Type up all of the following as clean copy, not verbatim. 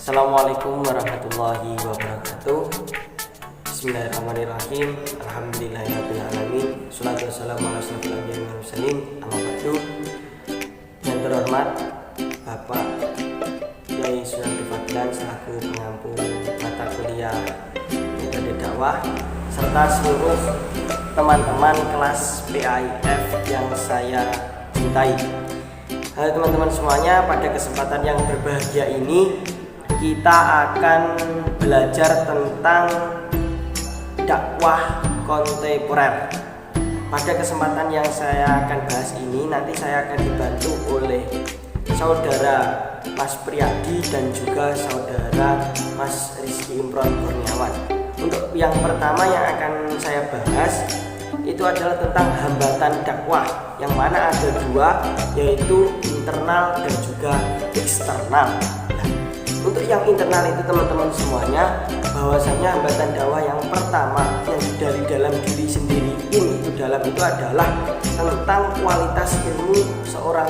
Assalamualaikum warahmatullahi wabarakatuh. Bismillahirrahmanirrahim. Alhamdulillahirrahmanirrahim. Salatu wassalamu ala asyrofil anbiya'i wal mursalin. Amma ba'du. Yang terhormat Bapak Kiai Sunardi Fadlan selaku pengampu mata kuliah metode dakwah serta seluruh teman-teman kelas PAIF yang saya cintai. Halo teman-teman semuanya, pada kesempatan yang berbahagia ini kita akan belajar tentang dakwah kontemporer. Pada kesempatan yang saya akan bahas ini, nanti saya akan dibantu oleh saudara Mas Priyadi dan juga saudara Mas Rizky Imron Kurniawan. Untuk yang pertama yang akan saya bahas itu adalah tentang hambatan dakwah, yang mana ada dua, yaitu internal dan juga eksternal. Untuk yang internal itu teman-teman semuanya, bahwasannya hambatan dakwah yang pertama yang dari dalam diri sendiri itu adalah tentang kualitas ilmu seorang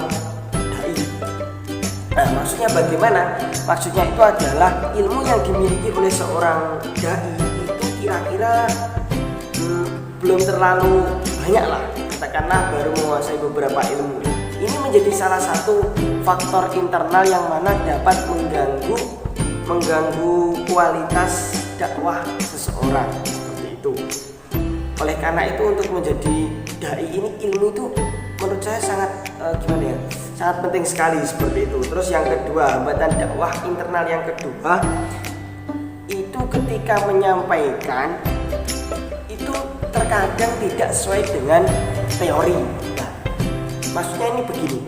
dai. Nah, maksudnya bagaimana? Maksudnya itu adalah ilmu yang dimiliki oleh seorang dai itu kira-kira belum terlalu banyak lah, katakanlah baru menguasai beberapa ilmu. Ini menjadi salah satu faktor internal yang mana dapat mengganggu kualitas dakwah seseorang, seperti itu. Oleh karena itu untuk menjadi dai ini ilmu itu menurut saya sangat sangat penting sekali, seperti itu. Terus yang kedua, hambatan dakwah internal yang kedua itu ketika menyampaikan itu terkadang tidak sesuai dengan teori. Nah, maksudnya ini begini,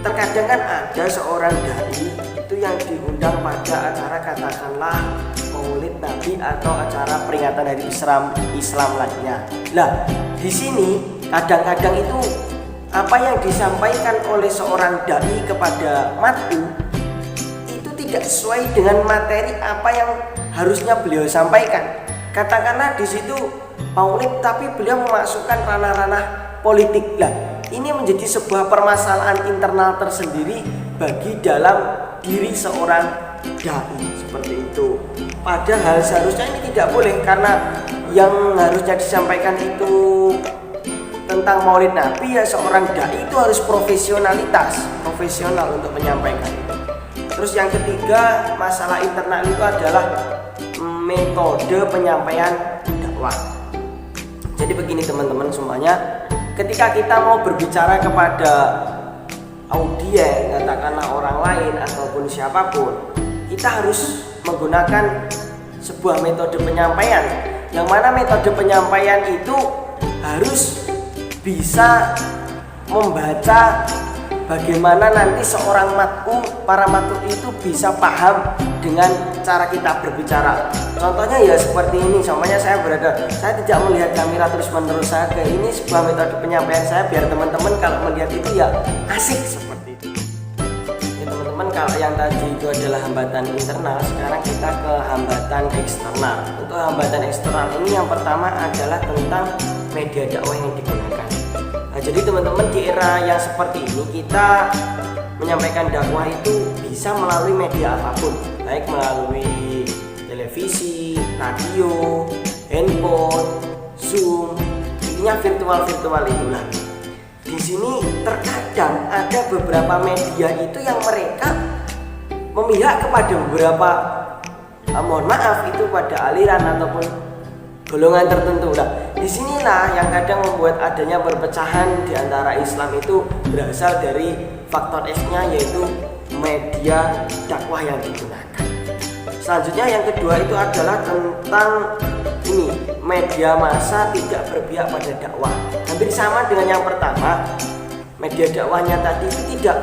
terkadang kan ada seorang dai itu yang diundang pada acara katakanlah Maulid Nabi atau acara peringatan hari Islam lainnya. Nah, di sini kadang-kadang itu apa yang disampaikan oleh seorang dai kepada matu itu tidak sesuai dengan materi apa yang harusnya beliau sampaikan. Katakanlah di situ Maulid tapi beliau memasukkan ranah-ranah politik. Lah, ini menjadi sebuah permasalahan internal tersendiri bagi dalam diri seorang dai, seperti itu. Padahal seharusnya ini tidak boleh, karena yang harusnya disampaikan itu tentang Maulid Nabi, ya seorang dai itu harus profesional untuk menyampaikan itu. Terus yang ketiga, masalah internal itu adalah metode penyampaian dakwah. Jadi begini teman-teman semuanya, ketika kita mau berbicara kepada audien, katakanlah orang lain ataupun siapapun, kita harus menggunakan sebuah metode penyampaian, yang mana metode penyampaian itu harus bisa membaca bagaimana nanti seorang para mat'u itu bisa paham dengan cara kita berbicara. Contohnya ya seperti ini, contohnya saya tidak melihat kamera terus menerus saja. Ini sebuah metode penyampaian saya biar teman-teman kalau melihat itu ya asik, seperti itu. Ya teman-teman, kalau yang tadi itu adalah hambatan internal, sekarang kita ke hambatan eksternal. Untuk hambatan eksternal ini yang pertama adalah tentang media dakwah yang digunakan. Nah, jadi teman-teman di era yang seperti ini kita menyampaikan dakwah itu bisa melalui media apapun, baik melalui televisi, radio, handphone, Zoom, intinya virtual itulah. Di sini terkadang ada beberapa media itu yang mereka memihak kepada beberapa mohon maaf itu pada aliran ataupun golongan tertentu. Nah, disinilah yang kadang membuat adanya perpecahan di antara Islam itu berasal dari faktor X-nya, yaitu media dakwah yang digunakan. Selanjutnya yang kedua itu adalah tentang ini, media massa tidak berpihak pada dakwah. Hampir sama dengan yang pertama, media dakwahnya tadi itu tidak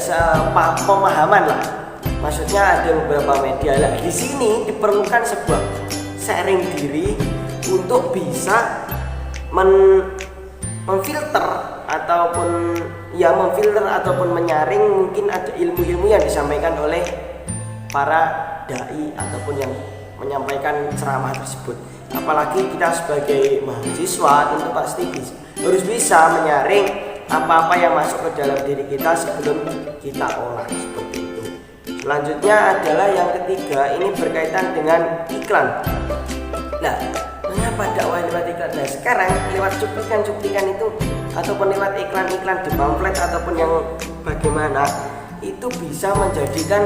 sepemahaman lah. Maksudnya ada beberapa media lah. Di sini diperlukan sebuah sharing diri untuk bisa memfilter ataupun menyaring mungkin ada ilmu-ilmu yang disampaikan oleh para dai ataupun yang menyampaikan ceramah tersebut. Apalagi kita sebagai mahasiswa tentu pasti harus bisa menyaring apa-apa yang masuk ke dalam diri kita sebelum kita olah, seperti itu. Selanjutnya adalah yang ketiga, ini berkaitan dengan iklan. Nah, mengapa dakwah lewat iklan? Nah, sekarang lewat cuplikan-cuplikan itu ataupun lewat iklan-iklan di pamflet ataupun yang bagaimana, itu bisa menjadikan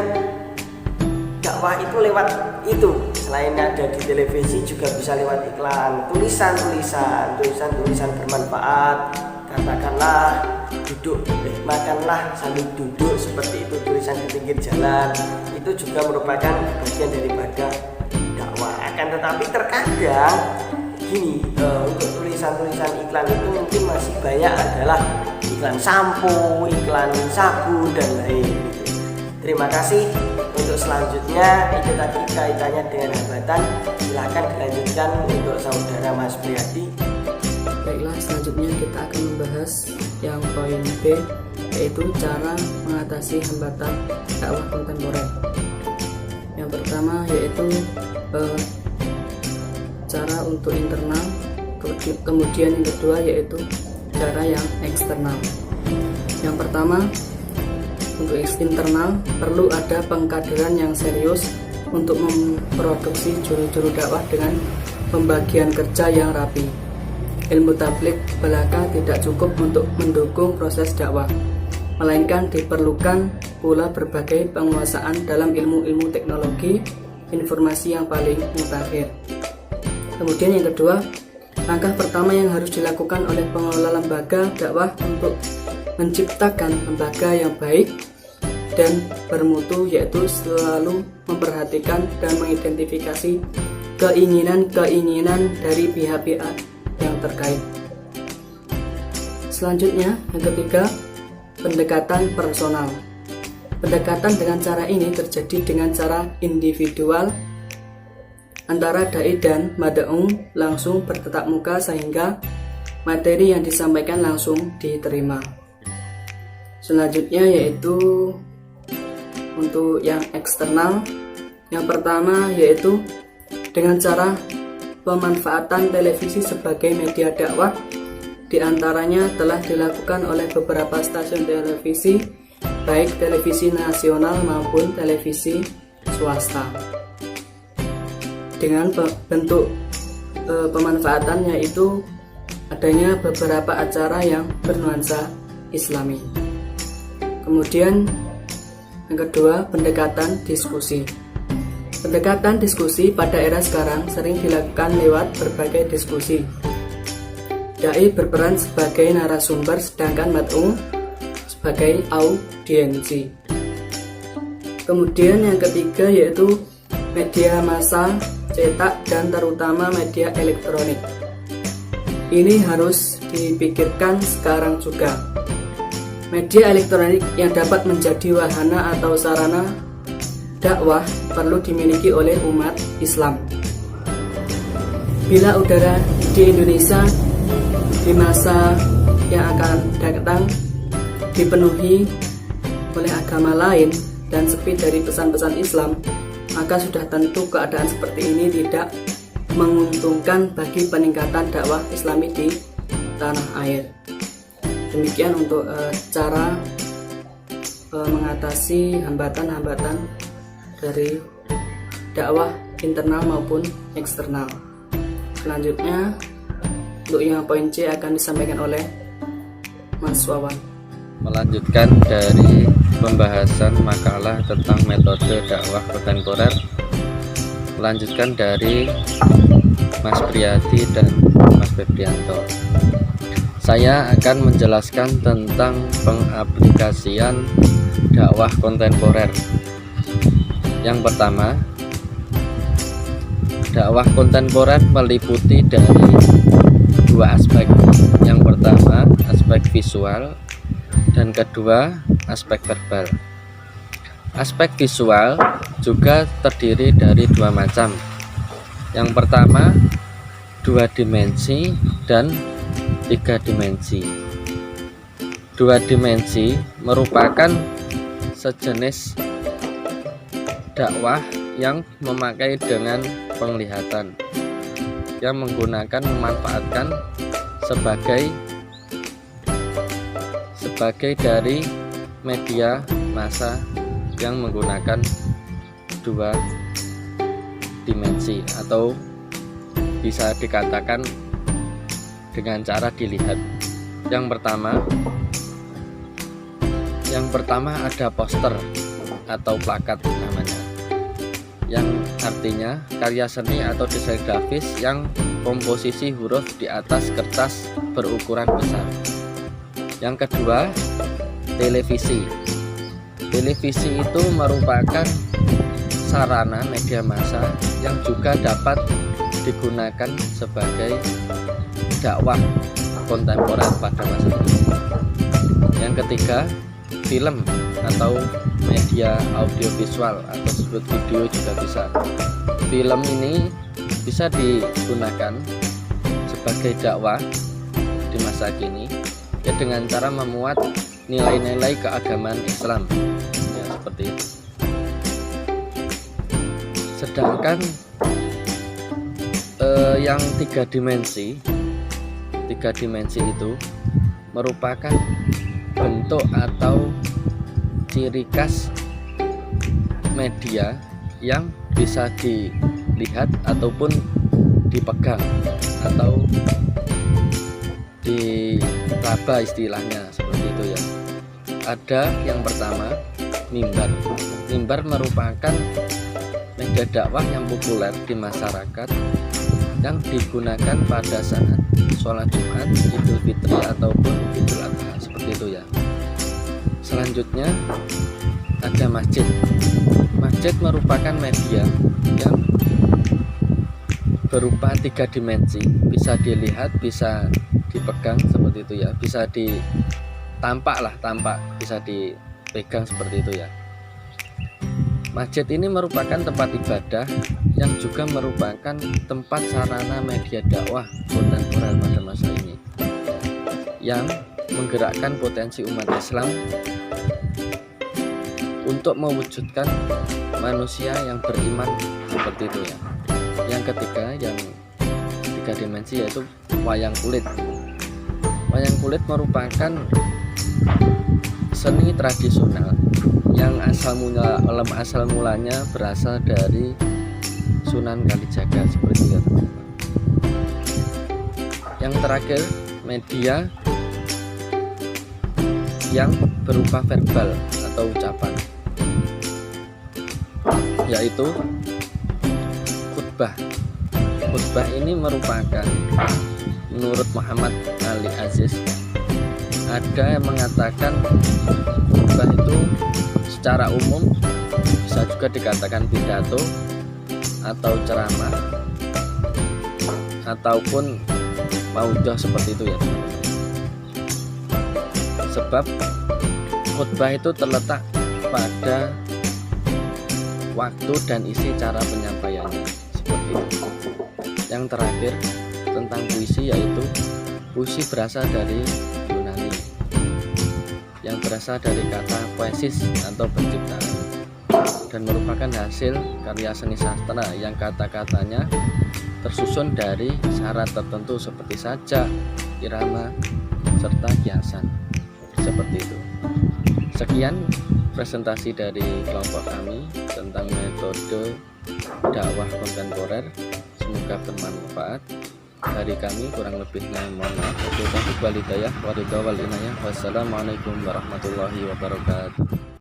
dakwah itu lewat itu. Selain ada di televisi juga bisa lewat iklan, tulisan bermanfaat, katakanlah makanlah sambil duduk, seperti itu, tulisan di pinggir jalan, itu juga merupakan bagian daripada dakwah. Akan tetapi terkadang gini, untuk tulisan-tulisan iklan itu mungkin masih banyak adalah iklan sampo, iklan sabun dan lain gitu. Terima kasih. Untuk selanjutnya itu tadi kaitannya dengan hambatan, silakan dilanjutkan untuk saudara Mas Priyadi. Baiklah, selanjutnya kita akan membahas yang poin B, yaitu cara mengatasi hambatan dakwah kontemporer. Yang pertama yaitu cara untuk internal, kemudian yang kedua yaitu cara yang eksternal. Yang pertama, untuk internal perlu ada pengkaderan yang serius untuk memproduksi juru-juru dakwah dengan pembagian kerja yang rapi. Ilmu tabligh belaka tidak cukup untuk mendukung proses dakwah, melainkan diperlukan pula berbagai penguasaan dalam ilmu-ilmu teknologi informasi yang paling mutakhir. Kemudian yang kedua, langkah pertama yang harus dilakukan oleh pengelola lembaga dakwah untuk menciptakan lembaga yang baik dan bermutu, yaitu selalu memperhatikan dan mengidentifikasi keinginan-keinginan dari pihak-pihak yang terkait. Selanjutnya, yang ketiga, pendekatan personal. Pendekatan dengan cara ini terjadi dengan cara individual antara dai dan mad'u, langsung bertatap muka sehingga materi yang disampaikan langsung diterima. Selanjutnya yaitu untuk yang eksternal. Yang pertama yaitu dengan cara pemanfaatan televisi sebagai media dakwah. Di antaranya telah dilakukan oleh beberapa stasiun televisi, baik televisi nasional maupun televisi swasta. Dengan bentuk pemanfaatan yaitu adanya beberapa acara yang bernuansa Islami. Kemudian yang kedua, pendekatan diskusi. Pendekatan diskusi pada era sekarang sering dilakukan lewat berbagai diskusi. Dai berperan sebagai narasumber sedangkan mad'u sebagai audiensi. Kemudian yang ketiga yaitu media massa, cetak dan terutama media elektronik. Ini harus dipikirkan sekarang juga. Media elektronik yang dapat menjadi wahana atau sarana dakwah perlu dimiliki oleh umat Islam. Bila udara di Indonesia di masa yang akan datang dipenuhi oleh agama lain dan sepi dari pesan-pesan Islam, maka sudah tentu keadaan seperti ini tidak menguntungkan bagi peningkatan dakwah Islami di tanah air. Demikian untuk cara mengatasi hambatan-hambatan dari dakwah internal maupun eksternal. Selanjutnya untuk yang poin C akan disampaikan oleh Mas Wawan. Melanjutkan dari pembahasan makalah tentang metode dakwah kontemporer, melanjutkan dari Mas Priyadi dan Mas Febrianto. Saya akan menjelaskan tentang pengaplikasian dakwah kontemporer. Yang pertama, dakwah kontemporer meliputi dari dua aspek. Yang pertama, aspek visual, dan kedua, aspek verbal. Aspek visual juga terdiri dari dua macam. Yang pertama, 2 dimensi dan 3 dimensi. 2 dimensi merupakan sejenis dakwah yang memakai dengan penglihatan, yang memanfaatkan sebagai sebagai dari media massa yang menggunakan dua dimensi atau bisa dikatakan dengan cara dilihat. Yang pertama ada poster atau plakat namanya, yang artinya karya seni atau desain grafis yang komposisi huruf di atas kertas berukuran besar. Yang kedua, televisi. Televisi itu merupakan sarana media massa yang juga dapat digunakan sebagai dakwah kontemporer pada masa ini. Yang ketiga, film atau media audiovisual atau disebut video juga bisa. Film ini bisa digunakan sebagai dakwah di masa kini, ya dengan cara memuat nilai-nilai keagamaan Islam, ya seperti itu. Sedangkan yang tiga dimensi itu merupakan bentuk atau ciri khas media yang bisa dilihat ataupun dipegang atau diraba istilahnya, seperti itu ya. Ada yang pertama, mimbar. Mimbar merupakan media dakwah yang populer di masyarakat yang digunakan pada saat sholat Jumat, Idul Fitri ataupun Idul Adha, seperti itu ya. Selanjutnya ada masjid. Masjid merupakan media yang berupa tiga dimensi, bisa dilihat, bisa dipegang, seperti itu ya, bisa tampak, bisa dipegang, seperti itu ya. Masjid ini merupakan tempat ibadah yang juga merupakan tempat sarana media dakwah kontemporer pada masa ini yang menggerakkan potensi umat Islam untuk mewujudkan manusia yang beriman, seperti itu ya. Yang ketiga, yang tiga dimensi, yaitu wayang kulit. Wayang kulit merupakan seni tradisional yang asal mulanya berasal dari Sunan Kalijaga, seperti itu ya teman-teman. Yang terakhir, media yang berupa verbal atau ucapan, yaitu khutbah. Khutbah ini merupakan, menurut Muhammad Ali Aziz, ada yang mengatakan khutbah itu secara umum bisa juga dikatakan pidato atau ceramah ataupun mauidhah, seperti itu ya. Sebab khutbah itu terletak pada waktu dan isi cara penyampaiannya, seperti itu. Yang terakhir tentang puisi, yaitu puisi berasal dari Yunani yang berasal dari kata poesis atau penciptaan, dan merupakan hasil karya seni sastra yang kata-katanya tersusun dari syarat tertentu seperti sajak, irama, serta kiasan, seperti itu. Sekian presentasi dari kelompok kami tentang metode dakwah kontemporer, semoga bermanfaat. Dari kami kurang lebihnya mohon maaf. Wabillahi wal hidayah, waridha wal inayah. Wassalamualaikum warahmatullahi wabarakatuh.